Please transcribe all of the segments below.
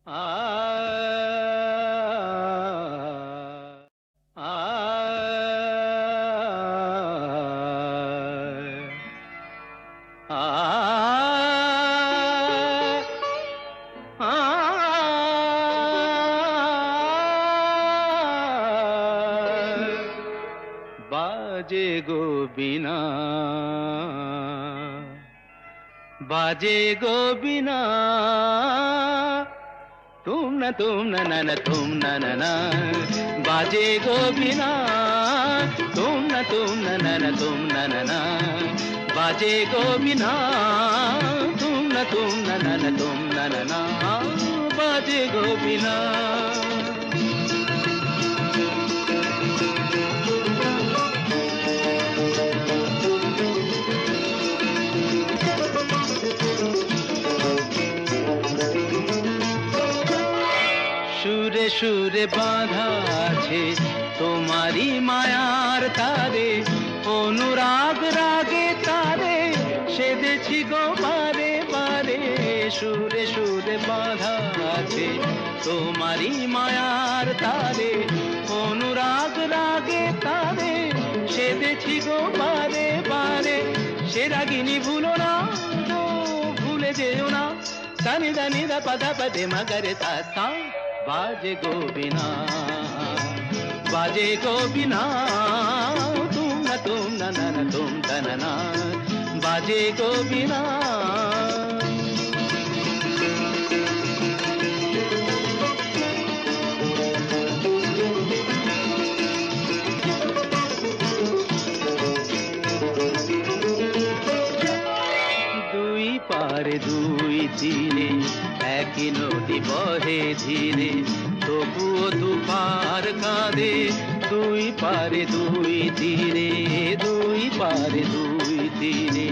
आ बाजे गो बिना, बाजे गो बिना, तुम न तुम न बाजे गो बिना, तुम न तुम न बाजे गो बिना, तुम न तुम न बाजे गो बिना। সুরে সুরে বাঁধা আছে তোমারি মায়ার তারে, অনুরাগ রাগে তারে সেধেছি গো বারে বারে। সুরে সুরে বাঁধা আছে তোমারি মায়ার তারে, অনুরাগ রাগে তারে সেধেছি গো বারে বারে। সে রাগিনী ভুলো না তো ভুলে যেও না, দানি দানি দা পদা পদে মগরে তা তা। बाजे गो बिना, बाजे गो बिना, तुम न तुम न बाजे गो बिना। দুই পারে দুই তীরে একই নদী বহে ধীরে, তবুও দুপার কাঁদে। দুই পারে দুই তীরে, দুই পারে দুই তীরে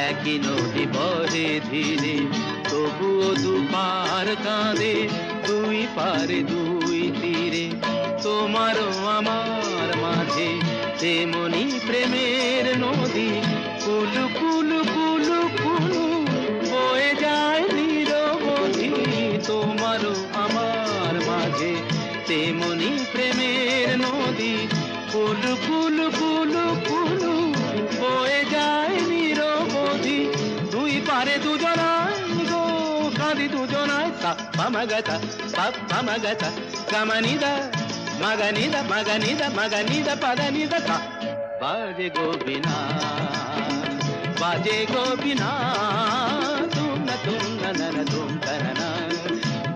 একই নদী বহে ধীরে, তবুও দুপার কাঁদে। দুই পারে দুই তীরে তোমারও আমার মাঝে তেমনি প্রেমের নদী, কুলু কুলু কুলু কুলু বয়ে যায় নিরবধি। তোমারও আমার মাঝে তেমনি প্রেমের নদী, কুলু কুলু কুলু কুলু বয়ে যায় নিরবধি। দুই পারে দুজনায় গো কাঁদি দুজনায়, সা পামাগাতা পাপ পামাগাতা গামানিদা মাগানিদা মাগানিদা মাগানিদা পাদানিদা সা। बाजे गो बिना, बाजे गो बिना, तुम न तुम न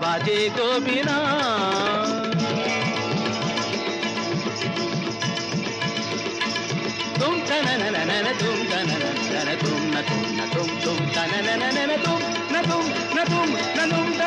बाजे गो बिना। तुम तन तुम तन तुम न तुम तुम न तुम न तुम न तुम न तुम